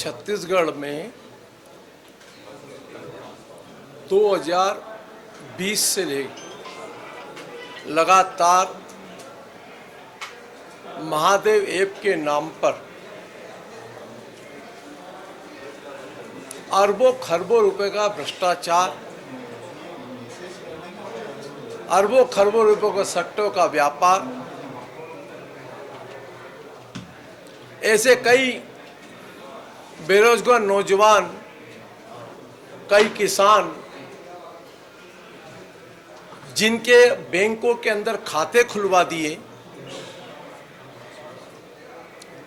छत्तीसगढ़ में 2020 से ले लगातार महादेव ऐप के नाम पर अरबों खरबों रुपए का भ्रष्टाचार, अरबों खरबों रुपयों का सट्टों का व्यापार, ऐसे कई बेरोजगार नौजवान, कई किसान जिनके बैंकों के अंदर खाते खुलवा दिए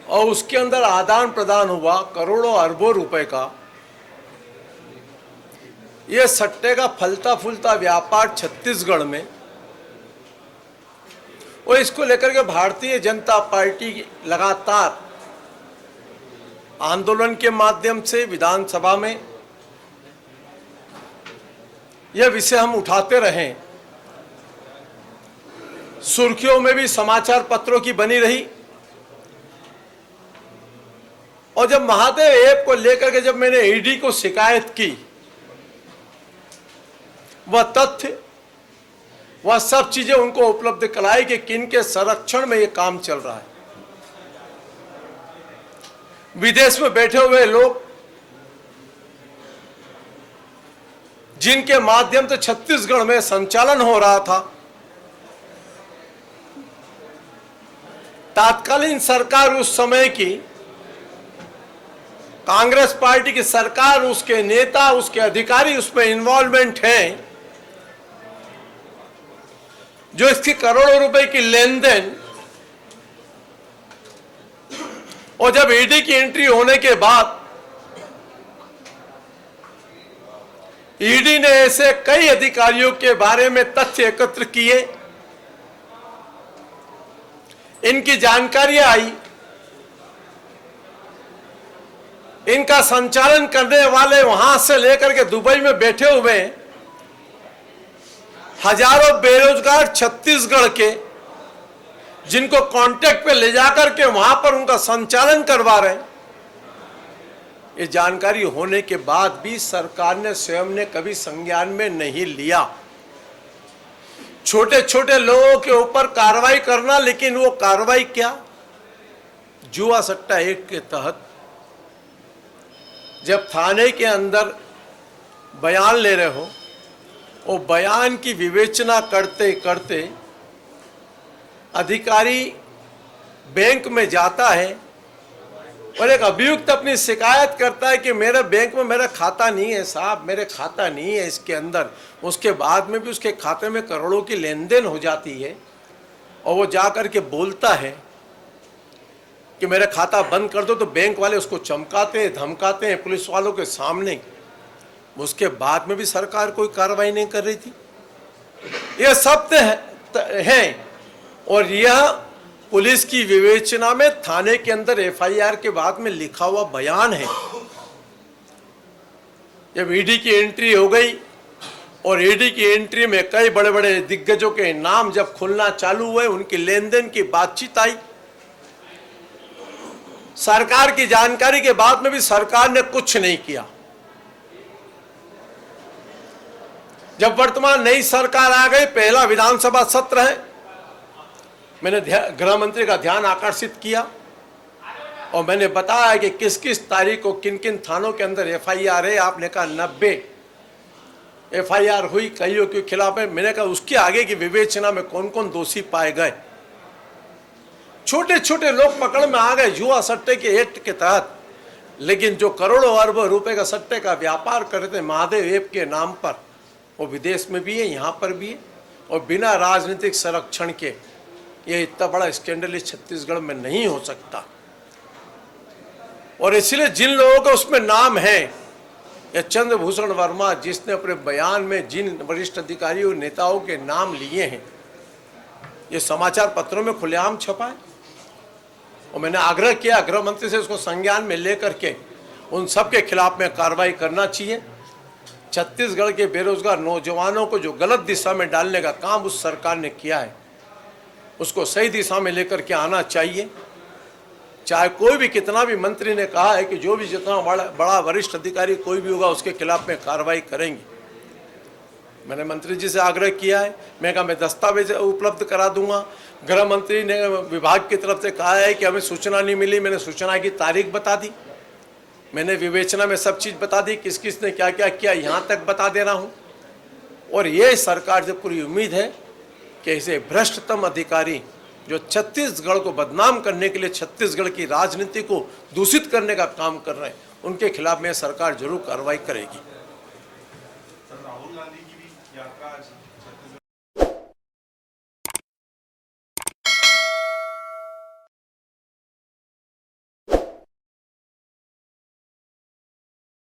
और उसके अंदर आदान प्रदान हुआ करोड़ों अरबों रुपए का, ये सट्टे का फलता फूलता व्यापार छत्तीसगढ़ में, और इसको लेकर के भारतीय जनता पार्टी लगातार आंदोलन के माध्यम से विधानसभा में यह विषय हम उठाते रहे, सुर्खियों में भी समाचार पत्रों की बनी रही। और जब महादेव ऐप को लेकर के जब मैंने ईडी को शिकायत की, वह तथ्य, वह सब चीजें उनको उपलब्ध कराई कि किन के संरक्षण में यह काम चल रहा है। विदेश में बैठे हुए लोग जिनके माध्यम से छत्तीसगढ़ में संचालन हो रहा था, तात्कालीन सरकार उस समय की कांग्रेस पार्टी की सरकार, उसके नेता, उसके अधिकारी उसमें इन्वॉल्वमेंट हैं, जो इसकी करोड़ों रुपए की लेन देन, और जब ईडी की एंट्री होने के बाद ईडी ने ऐसे कई अधिकारियों के बारे में तथ्य एकत्र किए, इनकी जानकारियां आई, इनका संचालन करने वाले वहां से लेकर के दुबई में बैठे हुए हजारों बेरोजगार छत्तीसगढ़ के, जिनको कांटेक्ट पे ले जाकर के वहां पर उनका संचालन करवा रहे हैं। ये जानकारी होने के बाद भी सरकार ने स्वयं ने कभी संज्ञान में नहीं लिया। छोटे छोटे लोगों के ऊपर कार्रवाई करना, लेकिन वो कार्रवाई क्या, जुआ सट्टा एक्ट के तहत जब थाने के अंदर बयान ले रहे हो, वो बयान की विवेचना करते करते अधिकारी बैंक में जाता है और एक अभियुक्त अपनी शिकायत करता है कि मेरे बैंक में मेरा खाता नहीं है साहब, मेरे खाता नहीं है इसके अंदर। उसके बाद में भी उसके खाते में करोड़ों की लेन देन हो जाती है, और वो जा कर के बोलता है कि मेरा खाता बंद कर दो, तो बैंक वाले उसको चमकाते हैं, धमकाते हैं पुलिस वालों के सामने। उसके बाद में भी सरकार कोई कार्रवाई नहीं कर रही थी। यह सत्य है, और यह पुलिस की विवेचना में थाने के अंदर एफआईआर के बाद में लिखा हुआ बयान है। जब ईडी की एंट्री हो गई और ईडी की एंट्री में कई बड़े बड़े दिग्गजों के नाम जब खुलना चालू हुए, उनकी लेन देन की बातचीत आई, सरकार की जानकारी के बाद में भी सरकार ने कुछ नहीं किया। जब वर्तमान नई सरकार आ गई, पहला विधानसभा सत्र है, मैंने गृह मंत्री का ध्यान आकर्षित किया और मैंने बताया कि किस किस तारीख को किन किन थानों के अंदर एफआईआर है। आपने कहा 90 एफआईआर हुई कईयों के खिलाफ है। मैंने कहा उसके आगे की विवेचना में कौन कौन दोषी पाए गए। छोटे छोटे लोग पकड़ में आ गए जुआ सट्टे के एक्ट के तहत, लेकिन जो करोड़ों अरबों रुपए का सट्टे का व्यापार करते महादेव ऐप के नाम पर, वो विदेश में भी है, यहाँ पर भी है, और बिना राजनीतिक संरक्षण के ये इतना बड़ा स्कैंडल इस छत्तीसगढ़ में नहीं हो सकता। और इसलिए जिन लोगों का उसमें नाम है, या चंद्रभूषण वर्मा जिसने अपने बयान में जिन वरिष्ठ अधिकारियों नेताओं के नाम लिए हैं, ये समाचार पत्रों में खुलेआम छपा है। और मैंने आग्रह किया गृह मंत्री से उसको संज्ञान में लेकर के उन सब के खिलाफ में कार्रवाई करना चाहिए। छत्तीसगढ़ के बेरोजगार नौजवानों को जो गलत दिशा में डालने का काम उस सरकार ने किया है, उसको सही दिशा में लेकर के आना चाहिए। चाहे कोई भी कितना भी मंत्री ने कहा है कि जो भी जितना बड़ा वरिष्ठ अधिकारी कोई भी होगा उसके खिलाफ में कार्रवाई करेंगे। मैंने मंत्री जी से आग्रह किया है, मैं कहा मैं दस्तावेज उपलब्ध करा दूंगा। गृह मंत्री ने विभाग की तरफ से कहा है कि हमें सूचना नहीं मिली, मैंने सूचना की तारीख बता दी, मैंने विवेचना में सब चीज़ बता दी, किस किस ने क्या क्या किया यहाँ तक बता दे रहा हूँ। और ये सरकार से पूरी उम्मीद है कि ऐसे भ्रष्टतम अधिकारी जो छत्तीसगढ़ को बदनाम करने के लिए छत्तीसगढ़ की राजनीति को दूषित करने का काम कर रहे हैं, उनके खिलाफ में सरकार जरूर कार्रवाई करेगी। राहुल गांधी की भी यात्रा